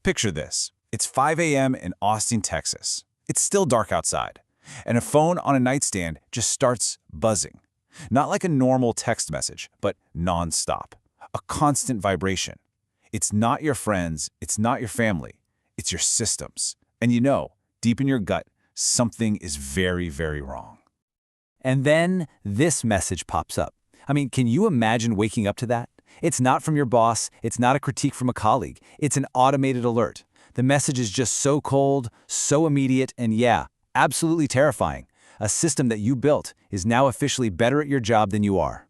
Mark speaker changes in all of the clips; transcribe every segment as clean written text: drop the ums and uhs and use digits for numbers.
Speaker 1: Picture this. It's 5 a.m. in Austin, Texas. It's still dark outside, and a phone on a nightstand just starts buzzing. Not like a normal text message, but non-stop. A constant vibration. It's not your friends, it's not your family, it's your systems. And you know, deep in your gut, something is very, very wrong.
Speaker 2: And then this message pops up. I mean, can you imagine waking up to that? It's not from your boss, it's not a critique from a colleague, it's an automated alert. The message is just so cold, so immediate, and yeah, absolutely terrifying. A system that you built is now officially better at your job than you are.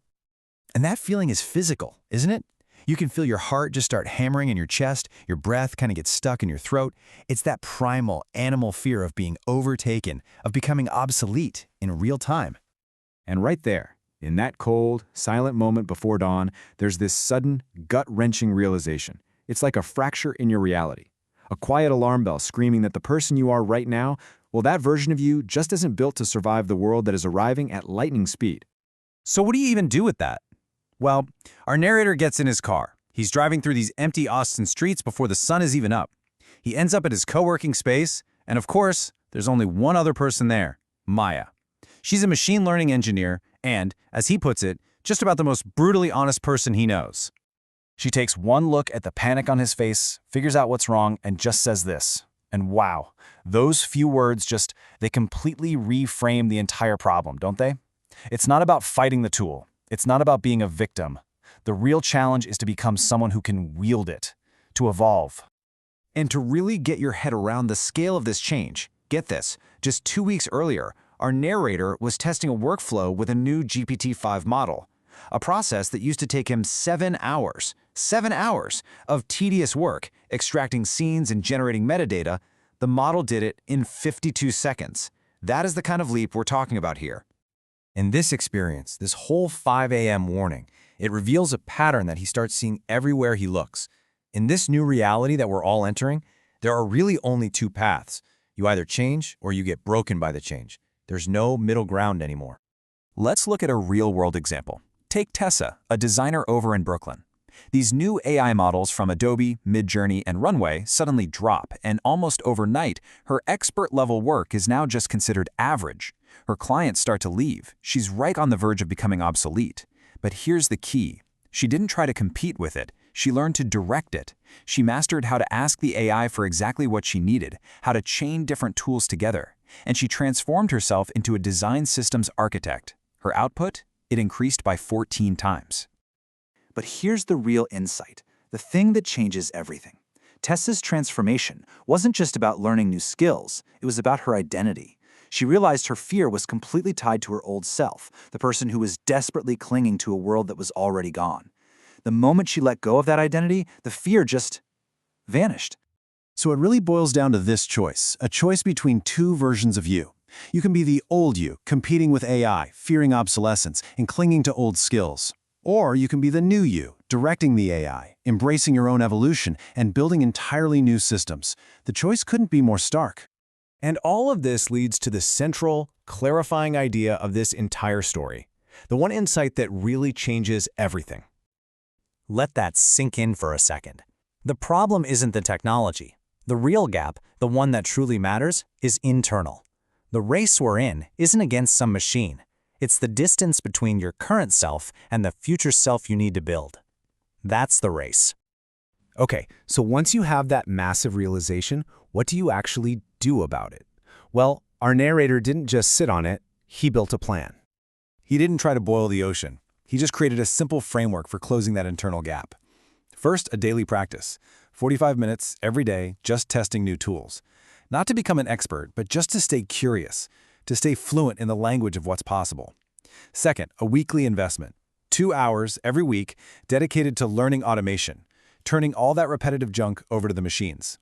Speaker 3: And that feeling is physical, isn't it? You can feel your heart just start hammering in your chest, your breath kind of gets stuck in your throat. It's that primal, animal fear of being overtaken, of becoming obsolete in real time.
Speaker 1: And right there, in that cold, silent moment before dawn, there's this sudden, gut-wrenching realization. It's like a fracture in your reality. A quiet alarm bell screaming that the person you are right now, well, that version of you just isn't built to survive the world that is arriving at lightning speed.
Speaker 2: So what do you even do with that? Well, our narrator gets in his car. He's driving through these empty Austin streets before the sun is even up. He ends up at his co-working space, and of course, there's only one other person there, Maya. She's a machine learning engineer and, as he puts it, just about the most brutally honest person he knows. She takes one look at the panic on his face, figures out what's wrong, and just says this. And wow, those few words they completely reframe the entire problem, don't they? It's not about fighting the tool. It's not about being a victim. The real challenge is to become someone who can wield it, to evolve.
Speaker 3: And to really get your head around the scale of this change, get this, just 2 weeks earlier, our narrator was testing a workflow with a new GPT-5 model, a process that used to take him 7 hours of tedious work extracting scenes and generating metadata. The model did it in 52 seconds. That is the kind of leap we're talking about here. In this experience, this whole 5 a.m. warning, it reveals a pattern that he starts seeing everywhere he looks. In this new reality that we're all entering, there are really only two paths. You either change or you get broken by the change. There's no middle ground anymore.
Speaker 2: Let's look at a real-world example. Take Tessa, a designer over in Brooklyn. These new AI models from Adobe, Midjourney, and Runway suddenly drop, and almost overnight, her expert-level work is now just considered average. Her clients start to leave. She's right on the verge of becoming obsolete. But here's the key. She didn't try to compete with it. She learned to direct it. She mastered how to ask the AI for exactly what she needed, how to chain different tools together. And she transformed herself into a design systems architect. Her output? It increased by 14 times.
Speaker 4: But here's the real insight, the thing that changes everything. Tessa's transformation wasn't just about learning new skills, it was about her identity. She realized her fear was completely tied to her old self, the person who was desperately clinging to a world that was already gone. The moment she let go of that identity, the fear just vanished.
Speaker 3: So it really boils down to this choice, a choice between two versions of you. You can be the old you, competing with AI, fearing obsolescence, and clinging to old skills. Or you can be the new you, directing the AI, embracing your own evolution, and building entirely new systems. The choice couldn't be more stark.
Speaker 5: And all of this leads to the central, clarifying idea of this entire story, the one insight that really changes everything.
Speaker 2: Let that sink in for a second. The problem isn't the technology. The real gap, the one that truly matters, is internal. The race we're in isn't against some machine. It's the distance between your current self and the future self you need to build. That's the race.
Speaker 5: Okay, so once you have that massive realization, what do you actually do about it? Well, our narrator didn't just sit on it, he built a plan.
Speaker 1: He didn't try to boil the ocean. He just created a simple framework for closing that internal gap. First, a daily practice. 45 minutes every day, just testing new tools. Not to become an expert, but just to stay curious, to stay fluent in the language of what's possible. Second, a weekly investment. 2 hours every week dedicated to learning automation, turning all that repetitive junk over to the machines.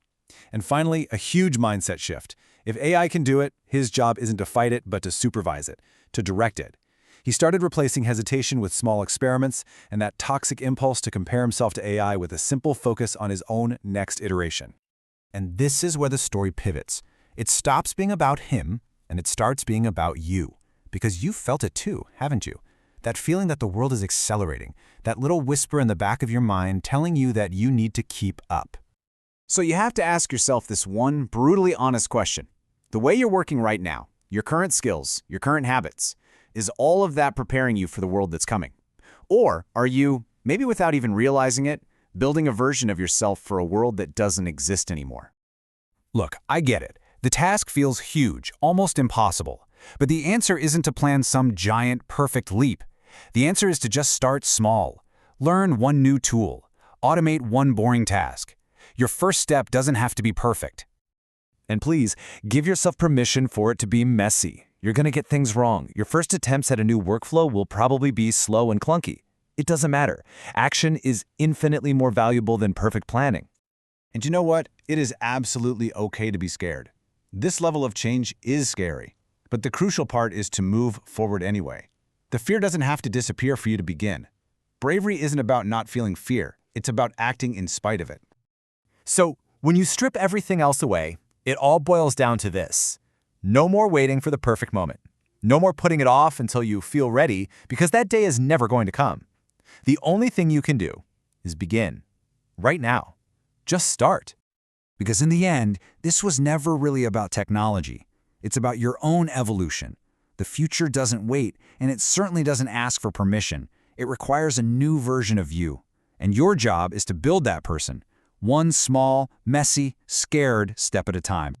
Speaker 1: And finally, a huge mindset shift. If AI can do it, his job isn't to fight it, but to supervise it, to direct it. He started replacing hesitation with small experiments and that toxic impulse to compare himself to AI with a simple focus on his own next iteration.
Speaker 5: And this is where the story pivots. It stops being about him, and it starts being about you. Because you've felt it too, haven't you? That feeling that the world is accelerating, that little whisper in the back of your mind telling you that you need to keep up.
Speaker 3: So you have to ask yourself this one brutally honest question. The way you're working right now, your current skills, your current habits, is all of that preparing you for the world that's coming? Or are you, maybe without even realizing it, building a version of yourself for a world that doesn't exist anymore?
Speaker 2: Look, I get it. The task feels huge, almost impossible. But the answer isn't to plan some giant, perfect leap. The answer is to just start small. Learn one new tool. Automate one boring task. Your first step doesn't have to be perfect.
Speaker 3: And please, give yourself permission for it to be messy. You're going to get things wrong. Your first attempts at a new workflow will probably be slow and clunky. It doesn't matter. Action is infinitely more valuable than perfect planning.
Speaker 1: And you know what? It is absolutely okay to be scared. This level of change is scary. But the crucial part is to move forward anyway. The fear doesn't have to disappear for you to begin. Bravery isn't about not feeling fear. It's about acting in spite of it.
Speaker 3: So, when you strip everything else away, it all boils down to this. No more waiting for the perfect moment. No more putting it off until you feel ready, because that day is never going to come. The only thing you can do is begin. Right now. Just start.
Speaker 2: Because in the end, this was never really about technology. It's about your own evolution. The future doesn't wait, and it certainly doesn't ask for permission. It requires a new version of you. And your job is to build that person, one small, messy, scared step at a time.